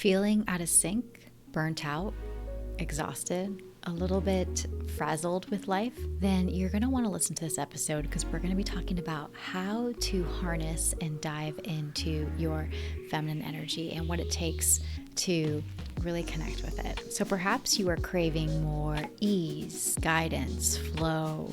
feeling out of sync, burnt out, exhausted, a little bit frazzled with life, then you're going to want to listen to this episode because we're going to be talking about how to harness and dive into your feminine energy and what it takes to really connect with it. So perhaps you are craving more ease, guidance, flow,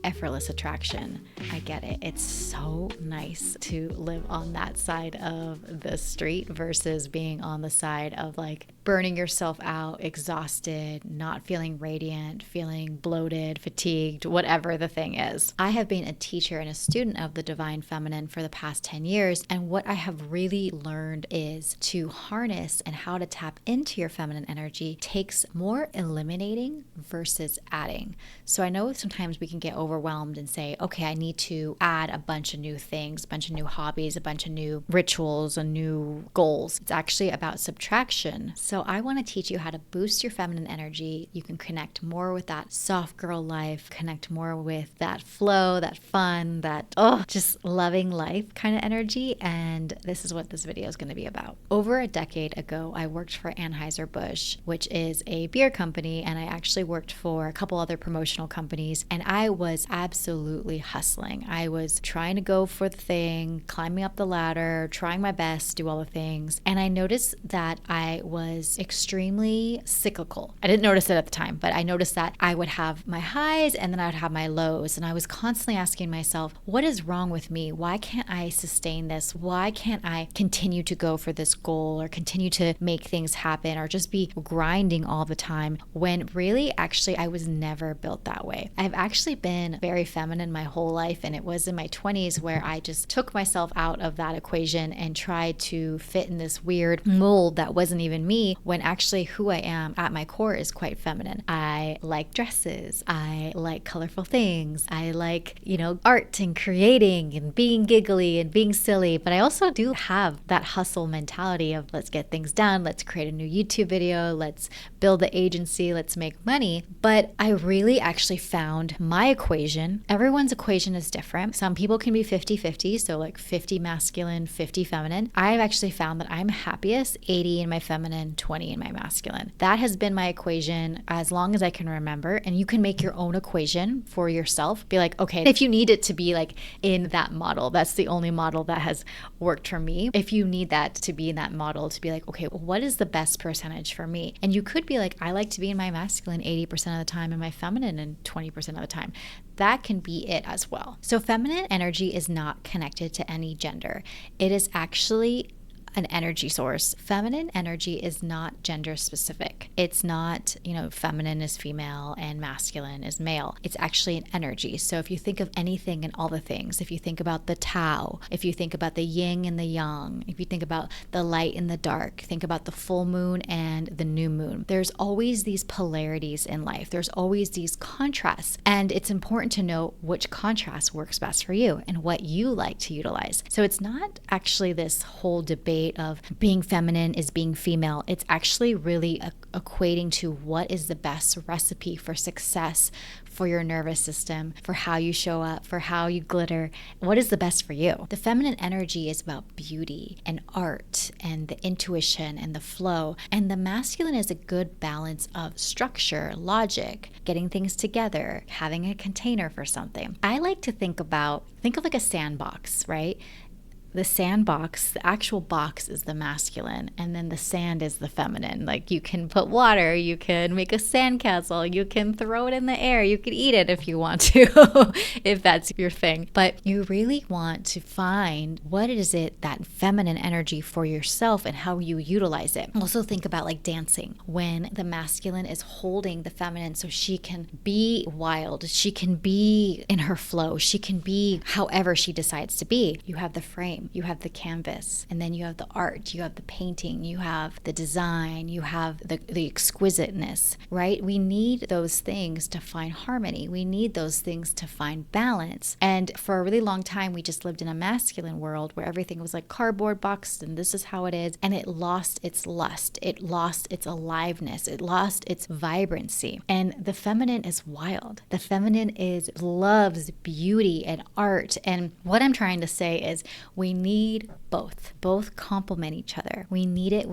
effortless attraction. I get it. It's so nice to live on that side of the street versus being on the side of like burning yourself out, exhausted, not feeling radiant, feeling bloated, fatigued, whatever the thing is. I have been a teacher and a student of the Divine Feminine for the past 10 years. And what I have really learned is to harness and how to tap into your feminine energy takes more eliminating versus adding. So I know sometimes we can get overwhelmed and say, okay, I need to add a bunch of new things, a bunch of new hobbies, a bunch of new rituals, and new goals. It's actually about subtraction. So I want to teach you how to boost your feminine energy. You can connect more with that soft girl life, connect more with that flow, that fun, that just loving life kind of energy. And this is what this video is going to be about. Over a decade ago, I worked for Anheuser-Busch, which is a beer company, and I actually worked for a couple other promotional companies, and I was absolutely hustling. I was trying to go for the thing, climbing up the ladder, trying my best, do all the things, and I noticed that I was extremely cyclical. I didn't notice it at the time, but I noticed that I would have my highs and then I would have my lows, and I was constantly asking myself, what is wrong with me? Why can't I sustain this? Why can't I continue to go for this goal or continue to make things happen or just be grinding all the time when really actually I was never built that way. I've actually been very feminine my whole life, and it was in my 20s where I just took myself out of that equation and tried to fit in this weird mold that wasn't even me, when actually who I am at my core is quite feminine. I like dresses. I like colorful things. I like, art and creating and being giggly and being silly, but I also do have that hustle mentality of let's get things done. Let's create a new YouTube video. Let's build the agency. Let's make money. But I really actually found my equation. Everyone's equation is different. Some people can be 50-50, so like 50 masculine, 50 feminine. I've actually found that I'm happiest 80 in my feminine, 20 in my masculine. That has been my equation as long as I can remember. And you can make your own equation for yourself. Be like, okay, if you need it to be like in that model, that's the only model that has worked for me. If you need that to be in that model, to be like, okay, what is the best percentage for me? And you could be like, I like to be in my masculine 80% of the time and my feminine and 20% of the time. That can be it as well. So feminine energy is not connected to any gender. It is actually an energy source. Feminine energy is not gender specific. It's not, feminine is female and masculine is male. It's actually an energy. So if you think of anything and all the things, if you think about the Tao, if you think about the yin and the yang, if you think about the light and the dark, think about the full moon and the new moon. There's always these polarities in life. There's always these contrasts. And it's important to know which contrast works best for you and what you like to utilize. So it's not actually this whole debate of being feminine is being female. It's actually really equating to what is the best recipe for success for your nervous system, for how you show up, for how you glitter. What is the best for you? The feminine energy is about beauty and art and the intuition and the flow. And the masculine is a good balance of structure, logic, getting things together, having a container for something. I like to think of like a sandbox, right? The sandbox, the actual box is the masculine, and then the sand is the feminine. Like you can put water, you can make a sandcastle, you can throw it in the air, you can eat it if you want to, if that's your thing. But you really want to find what is it, that feminine energy for yourself and how you utilize it. Also think about like dancing, when the masculine is holding the feminine so she can be wild, she can be in her flow, she can be however she decides to be. You have the frame. You have the canvas, and then you have the art, you have the painting, you have the design, you have the exquisiteness, right? We need those things to find harmony. We need those things to find balance. And for a really long time, we just lived in a masculine world where everything was like cardboard boxed and this is how it is. And it lost its lust. It lost its aliveness. It lost its vibrancy. And the feminine is wild. The feminine loves beauty and art. And what I'm trying to say is we need Both complement each other. We need it.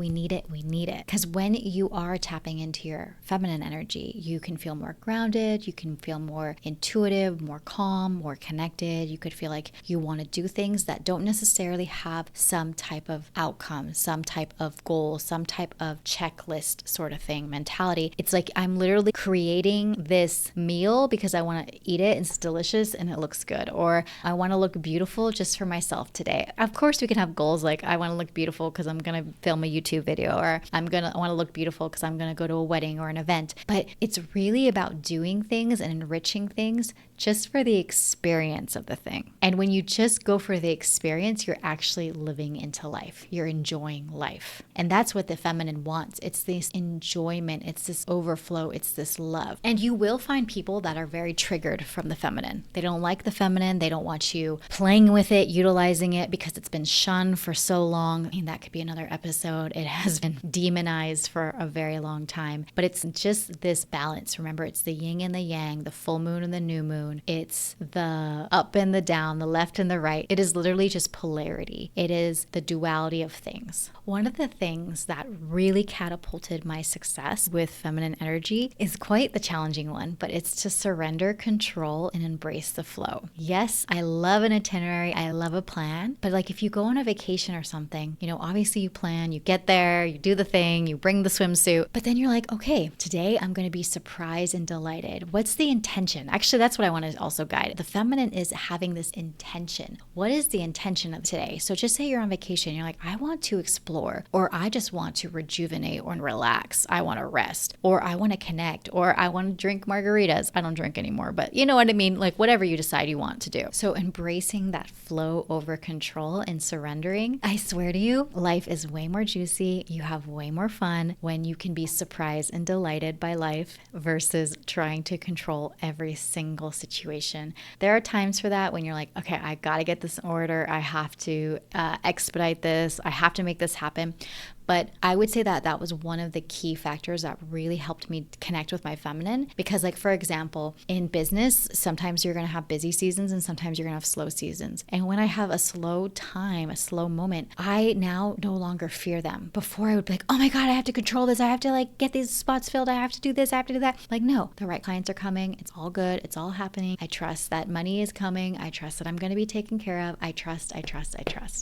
Because when you are tapping into your feminine energy, you can feel more grounded, you can feel more intuitive, more calm, more connected. You could feel like you want to do things that don't necessarily have some type of outcome, some type of goal, some type of checklist sort of thing mentality. It's like I'm literally creating this meal because I want to eat it and it's delicious and it looks good, or I want to look beautiful just for myself today. Of course, we can have goals like I want to look beautiful because I'm going to film a YouTube video, or I want to look beautiful because I'm going to go to a wedding or an event. But it's really about doing things and enriching things just for the experience of the thing. And when you just go for the experience, you're actually living into life. You're enjoying life. And that's what the feminine wants. It's this enjoyment. It's this overflow. It's this love. And you will find people that are very triggered from the feminine. They don't like the feminine. They don't want you playing with it, utilizing it because it's been shunned for so long. I mean, that could be another episode. It has been demonized for a very long time. But it's just this balance. Remember, it's the yin and the yang, the full moon and the new moon. It's the up and the down, the left and the right. It is literally just polarity. It is the duality of things. One of the things that really catapulted my success with feminine energy is quite the challenging one, but it's to surrender control and embrace the flow. Yes, I love an itinerary. I love a plan. But like if you go on a vacation or something, obviously you plan, you get there, you do the thing, you bring the swimsuit, but then you're like, okay, today I'm going to be surprised and delighted. What's the intention? Actually, that's what I want to also guide. The feminine is having this intention. What is the intention of today? So just say you're on vacation, you're like, I want to explore, or I just want to rejuvenate or relax. I want to rest, or I want to connect, or I want to drink margaritas. I don't drink anymore, but you know what I mean? Like whatever you decide you want to do. So embracing that flow over control and surrendering, I swear to you, life is way more juicy. You have way more fun when you can be surprised and delighted by life versus trying to control every single situation. There are times for that when you're like, okay, I got to get this in order. I have to expedite this. I have to make this happen. But I would say that that was one of the key factors that really helped me connect with my feminine. Because like, for example, in business, sometimes you're going to have busy seasons and sometimes you're going to have slow seasons. And when I have a slow time, a slow moment, I now no longer fear them. Before I would be like, oh my God, I have to control this. I have to like get these spots filled. I have to do this. I have to do that. Like, no, the right clients are coming. It's all good. It's all happening. I trust that money is coming. I trust that I'm going to be taken care of. I trust.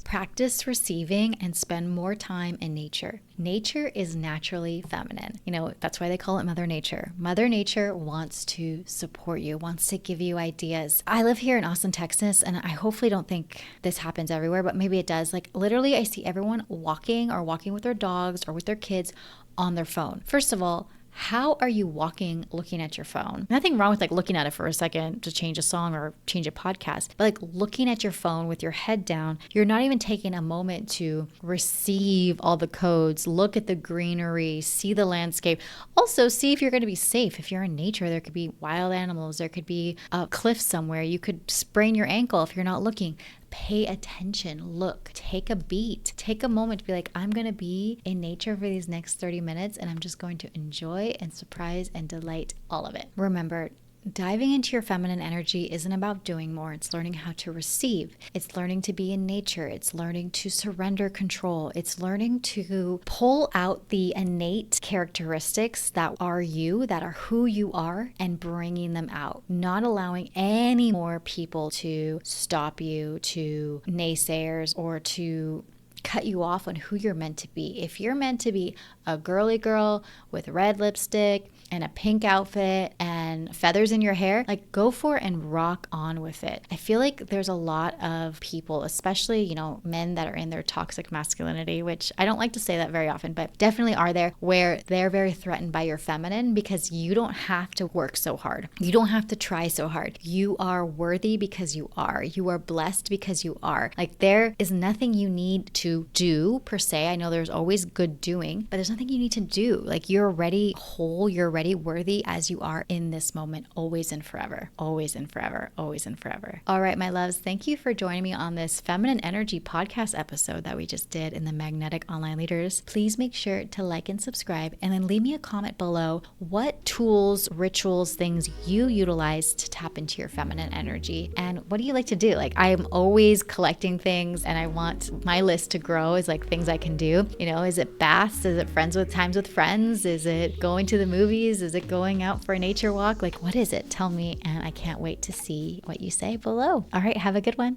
Practice receiving and spend more time in nature. Nature is naturally feminine. That's why they call it Mother Nature. Mother Nature wants to support you, wants to give you ideas. I live here in Austin, Texas, and I hopefully don't think this happens everywhere, but maybe it does. Like literally I see everyone walking with their dogs or with their kids on their phone. First of all, how are you walking looking at your phone? Nothing wrong with like looking at it for a second to change a song or change a podcast, but like looking at your phone with your head down, you're not even taking a moment to receive all the codes, look at the greenery, see the landscape. Also see if you're going to be safe. If you're in nature, there could be wild animals, there could be a cliff somewhere, you could sprain your ankle if you're not looking. Pay attention, look, take a beat, take a moment to be like, I'm going to be in nature for these next 30 minutes and I'm just going to enjoy and surprise and delight all of it. Remember, diving into your feminine energy isn't about doing more. It's learning how to receive. It's learning to be in nature. It's learning to surrender control. It's learning to pull out the innate characteristics that are you, that are who you are, and bringing them out. Not allowing any more people to stop you, to naysayers, or to cut you off on who you're meant to be. If you're meant to be a girly girl with red lipstick and a pink outfit and feathers in your hair, like go for it and rock on with it. I feel like there's a lot of people, especially, men that are in their toxic masculinity, which I don't like to say that very often, but definitely are there, where they're very threatened by your feminine because you don't have to work so hard. You don't have to try so hard. You are worthy because you are. You are blessed because you are. Like there is nothing you need to to do per se. I know there's always good doing, but there's nothing you need to do. Like, you're already whole, you're already worthy as you are in this moment, always and forever, always and forever, always and forever. All right, my loves, thank you for joining me on this feminine energy podcast episode that we just did in the Magnetic Online Leaders. Please make sure to like and subscribe, and then leave me a comment below what tools, rituals, things you utilize to tap into your feminine energy, and what do you like to do? Like, I'm always collecting things, and I want my list to grow. Is like things I can do. You know, is it baths? Is it times with friends? Is it going to the movies? Is it going out for a nature walk? Like, what is it? Tell me, and I can't wait to see what you say below. All right, have a good one.